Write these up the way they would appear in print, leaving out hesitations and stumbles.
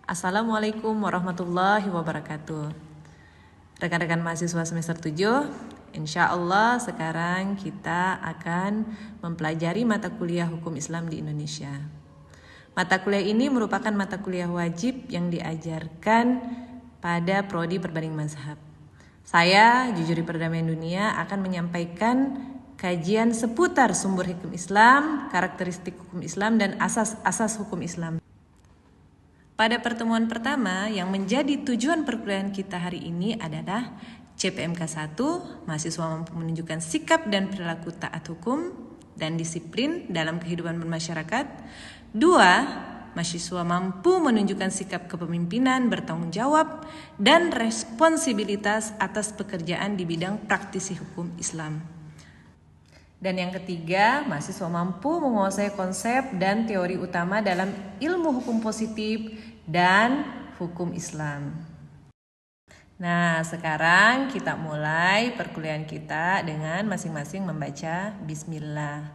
Assalamualaikum warahmatullahi wabarakatuh. Rekan-rekan mahasiswa semester 7, insya Allah sekarang kita akan mempelajari mata kuliah hukum Islam di Indonesia. Mata kuliah ini merupakan mata kuliah wajib yang diajarkan pada prodi perbanding mazhab. Saya, Jujuri Perdamaian Dunia, akan menyampaikan kajian seputar sumber hukum Islam, karakteristik hukum Islam, dan asas-asas hukum Islam. Pada pertemuan pertama, yang menjadi tujuan perkuliahan kita hari ini adalah CPMK 1, mahasiswa mampu menunjukkan sikap dan perilaku taat hukum dan disiplin dalam kehidupan bermasyarakat. 2, mahasiswa mampu menunjukkan sikap kepemimpinan, bertanggung jawab, dan responsibilitas atas pekerjaan di bidang praktisi hukum Islam. Dan yang ketiga, mahasiswa mampu menguasai konsep dan teori utama dalam ilmu hukum positif dan hukum Islam. Nah, sekarang kita mulai perkuliahan kita dengan masing-masing membaca Bismillah.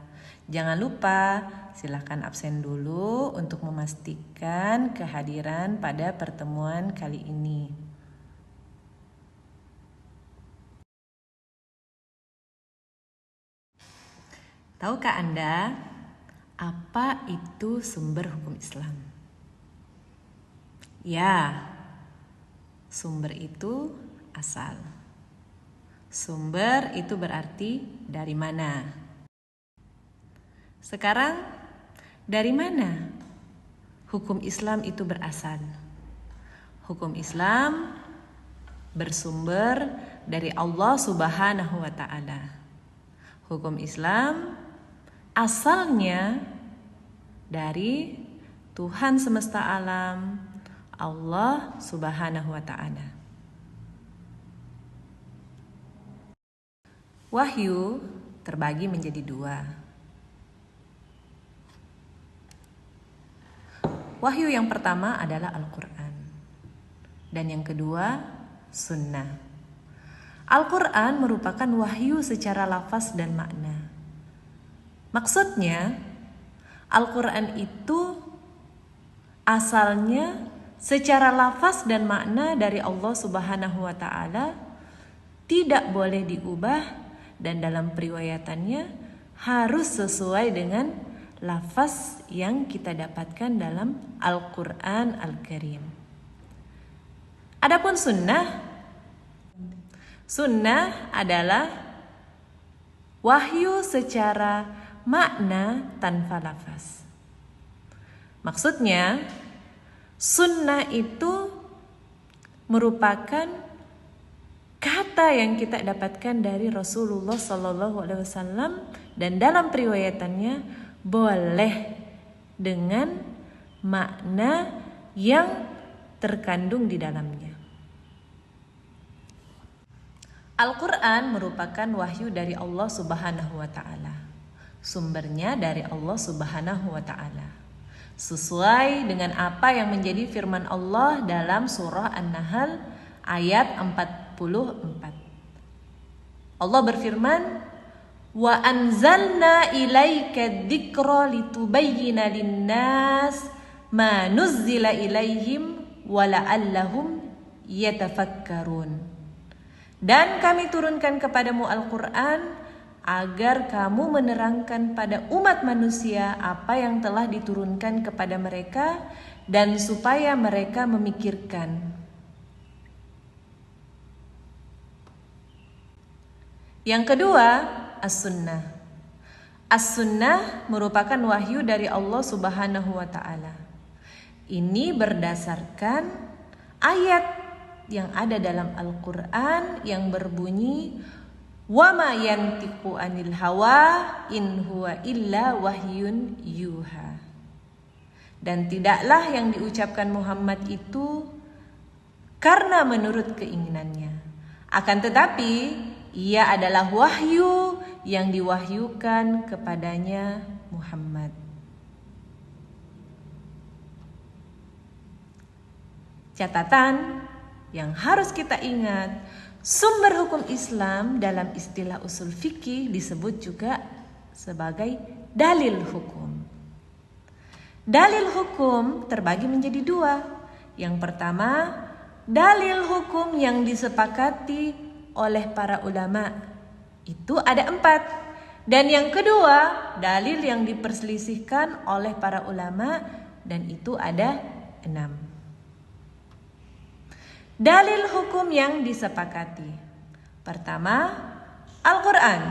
Jangan lupa, silakan absen dulu untuk memastikan kehadiran pada pertemuan kali ini. Tahukah Anda apa itu sumber hukum Islam? Ya, sumber itu asal. Sumber itu berarti dari mana? Sekarang, dari mana hukum Islam itu berasal? Hukum Islam bersumber dari Allah Subhanahu wa Ta'ala. Hukum Islam asalnya dari Tuhan semesta alam, Allah Subhanahu wa Ta'ala. Wahyu terbagi menjadi 2. Wahyu yang pertama adalah Al-Quran, dan yang kedua Sunnah. Al-Quran merupakan wahyu secara lafaz dan makna. Maksudnya, Al-Quran itu asalnya secara lafaz dan makna dari Allah Subhanahu wa Ta'ala, tidak boleh diubah, dan dalam periwayatannya harus sesuai dengan lafaz yang kita dapatkan dalam Al-Quran Al-Karim. Adapun Sunnah adalah wahyu secara makna tanpa lafaz. Maksudnya, sunnah itu merupakan kata yang kita dapatkan dari Rasulullah SAW, dan dalam periwayatannya boleh dengan makna yang terkandung di dalamnya. Al-Quran merupakan wahyu dari Allah Subhanahu wa Ta'ala. Sumbernya dari Allah Subhanahu wa Ta'ala, sesuai dengan apa yang menjadi firman Allah dalam surah An-Nahl ayat 44. Allah berfirman, "Wa anzalna ilaika dzikra litubayyina lin-nas ma nuzzila ilaihim wa la'allahum yatafakkarun." Dan kami turunkan kepadamu Al-Quran agar kamu menerangkan pada umat manusia apa yang telah diturunkan kepada mereka, dan supaya mereka memikirkan. Yang kedua, As-Sunnah. As-Sunnah merupakan wahyu dari Allah Subhanahu wa Ta'ala. Ini berdasarkan ayat yang ada dalam Al-Quran yang berbunyi, "Wa ma yantiqu anil hawa in huwa illa wahyun yuha." Dan tidaklah yang diucapkan Muhammad itu karena menurut keinginannya, akan tetapi ia adalah wahyu yang diwahyukan kepadanya Muhammad. Catatan yang harus kita ingat, sumber hukum Islam dalam istilah usul fikih disebut juga sebagai dalil hukum. Dalil hukum terbagi menjadi 2, Yang pertama, dalil hukum yang disepakati oleh para ulama. Itu ada 4. Dan yang kedua, dalil yang diperselisihkan oleh para ulama, dan itu ada 6. Dalil hukum yang disepakati. Pertama, Al-Quran.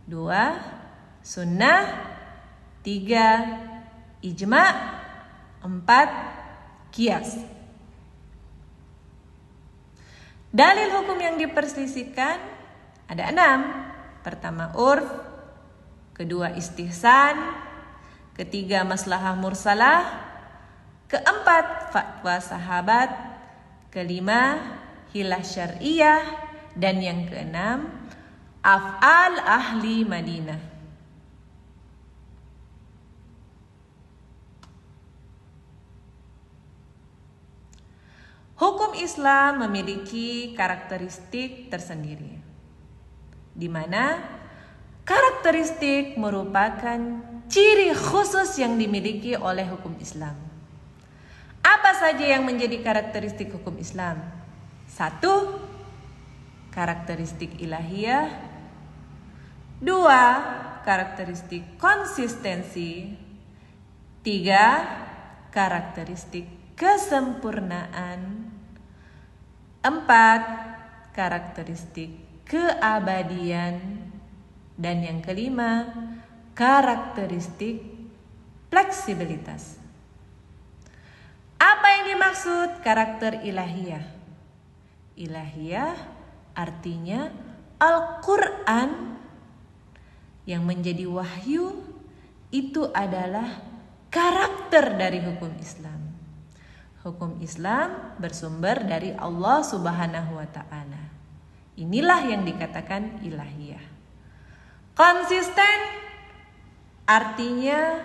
2, Sunnah. 3, Ijma'. 4, Qiyas. Dalil hukum yang diperselisihkan ada 6. Pertama, urf. Kedua, istihsan. Ketiga, maslahah mursalah. Keempat, fatwa sahabat. Kelima, hilah syariah. Dan yang keenam, af'al ahli Madinah. Hukum Islam memiliki karakteristik tersendiri, di mana karakteristik merupakan ciri khusus yang dimiliki oleh hukum Islam. Apa saja yang menjadi karakteristik hukum Islam? 1, karakteristik ilahiyah. 2, karakteristik konsistensi. 3, karakteristik kesempurnaan. 4, karakteristik keabadian. Dan yang kelima, karakteristik fleksibilitas. Apa yang dimaksud karakter ilahiyah? Ilahiyah artinya Al-Quran yang menjadi wahyu, itu adalah karakter dari hukum Islam. Hukum Islam bersumber dari Allah Subhanahu wa Ta'ala. Inilah yang dikatakan ilahiyah. Konsisten artinya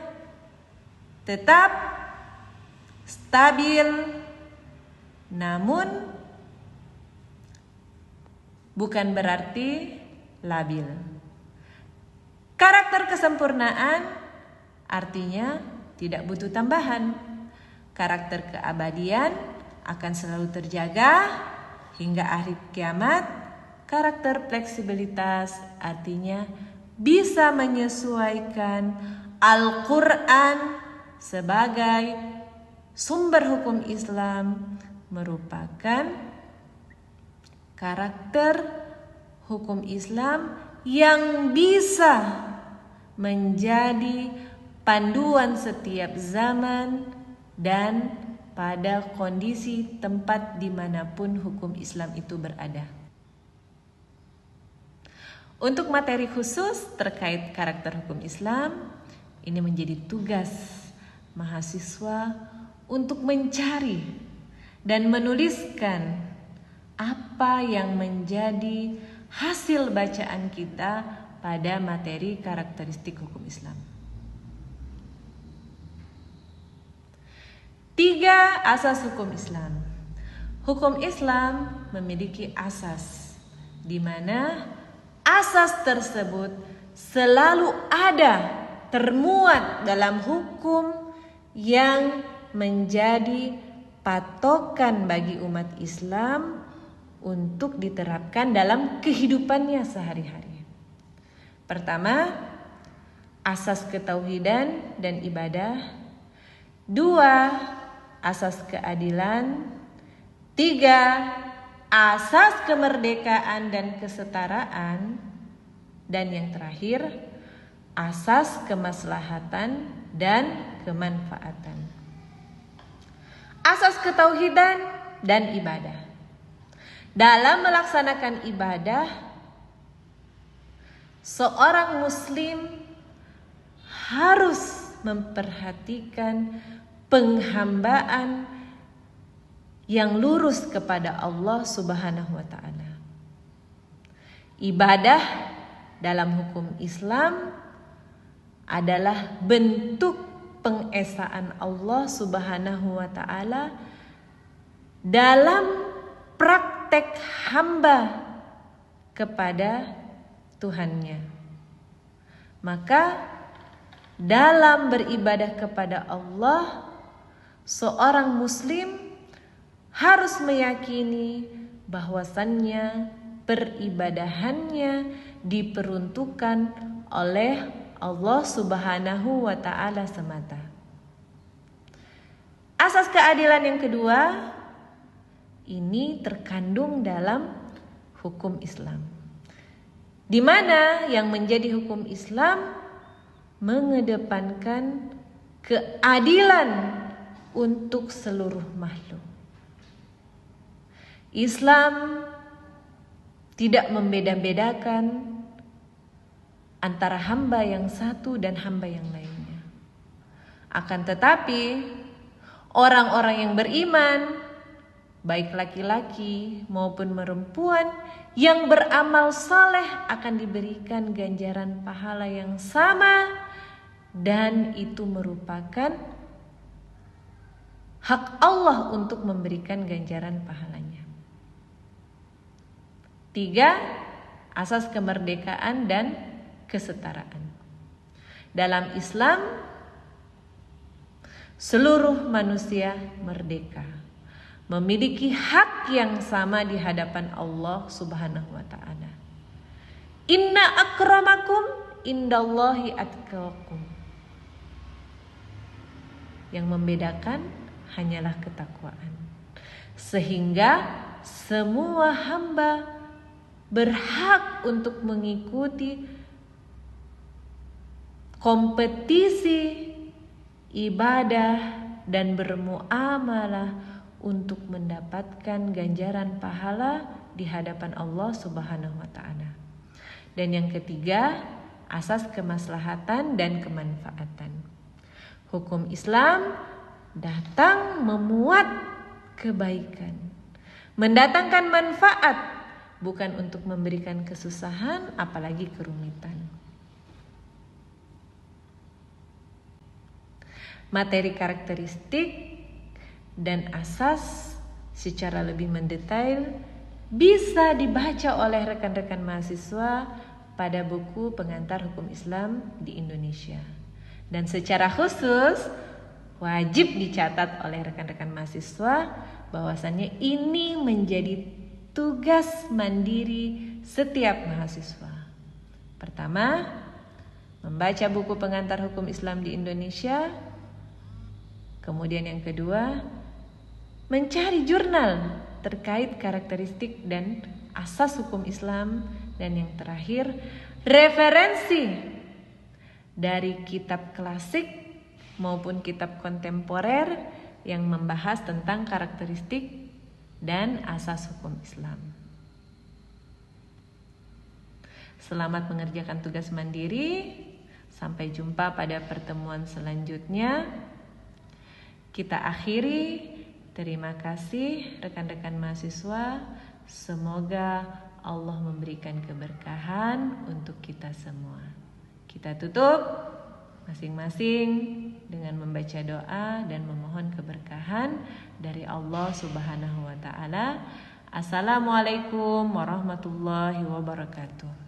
tetap, stabil, namun bukan berarti labil. Karakter kesempurnaan artinya tidak butuh tambahan. Karakter keabadian akan selalu terjaga hingga akhir kiamat. Karakter fleksibilitas artinya bisa menyesuaikan Al-Quran sebagai sumber hukum Islam, merupakan karakter hukum Islam yang bisa menjadi panduan setiap zaman dan pada kondisi tempat dimanapun hukum Islam itu berada. Untuk materi khusus terkait karakter hukum Islam, ini menjadi tugas mahasiswa untuk mencari dan menuliskan apa yang menjadi hasil bacaan kita pada materi karakteristik hukum Islam. 3, asas hukum Islam. Hukum Islam memiliki asas, di mana asas tersebut selalu ada termuat dalam hukum yang menjadi patokan bagi umat Islam untuk diterapkan dalam kehidupannya sehari-hari. Pertama, asas ketauhidan dan ibadah. 2, asas keadilan. 3, asas kemerdekaan dan kesetaraan. Dan yang terakhir, asas kemaslahatan dan kemanfaatan. Asas ketauhidan dan ibadah. Dalam melaksanakan ibadah, seorang muslim harus memperhatikan penghambaan yang lurus kepada Allah Subhanahu wa Ta'ala. Ibadah dalam hukum Islam adalah bentuk pengesaan Allah Subhanahu wa Ta'ala dalam praktek hamba kepada Tuhannya. Maka dalam beribadah kepada Allah Seorang muslim harus meyakini bahwasannya peribadahannya diperuntukkan oleh Allah Subhanahu wa ta'ala semata. Asas keadilan yang kedua ini terkandung dalam hukum Islam, di mana yang menjadi hukum Islam mengedepankan keadilan untuk seluruh makhluk. Islam tidak membeda-bedakan antara hamba yang satu dan hamba yang lainnya. Akan tetapi, orang-orang yang beriman, baik laki-laki maupun perempuan, yang beramal saleh akan diberikan ganjaran pahala yang sama, dan itu merupakan hak Allah untuk memberikan ganjaran pahalanya. 3. Asas kemerdekaan dan kesetaraan. Dalam Islam, seluruh manusia merdeka, memiliki hak yang sama di hadapan Allah Subhanahu wa ta'ala. Inna akramakum indallahi atqakum. Yang membedakan hanyalah ketakwaan. Sehingga semua hamba berhak untuk mengikuti kompetisi ibadah dan bermuamalah untuk mendapatkan ganjaran pahala di hadapan Allah Subhanahu wa ta'ala. Dan yang ketiga, asas kemaslahatan dan kemanfaatan. Hukum Islam datang memuat kebaikan, mendatangkan manfaat, bukan untuk memberikan kesusahan apalagi kerumitan. Materi karakteristik dan asas secara lebih mendetail bisa dibaca oleh rekan-rekan mahasiswa pada buku pengantar hukum Islam di Indonesia. Dan secara khusus wajib dicatat oleh rekan-rekan mahasiswa bahwasannya ini menjadi tugas mandiri setiap mahasiswa. Pertama, membaca buku pengantar hukum Islam di Indonesia. Kemudian yang kedua, mencari jurnal terkait karakteristik dan asas hukum Islam. Dan yang terakhir, referensi dari kitab klasik maupun kitab kontemporer yang membahas tentang karakteristik dan asas hukum Islam. Selamat mengerjakan tugas mandiri. Sampai jumpa pada pertemuan selanjutnya. Kita akhiri. Terima kasih rekan-rekan mahasiswa. Semoga Allah memberikan keberkahan untuk kita semua. Kita tutup masing-masing dengan membaca doa dan memohon keberkahan dari Allah Subhanahu wa ta'ala. Assalamualaikum warahmatullahi wabarakatuh.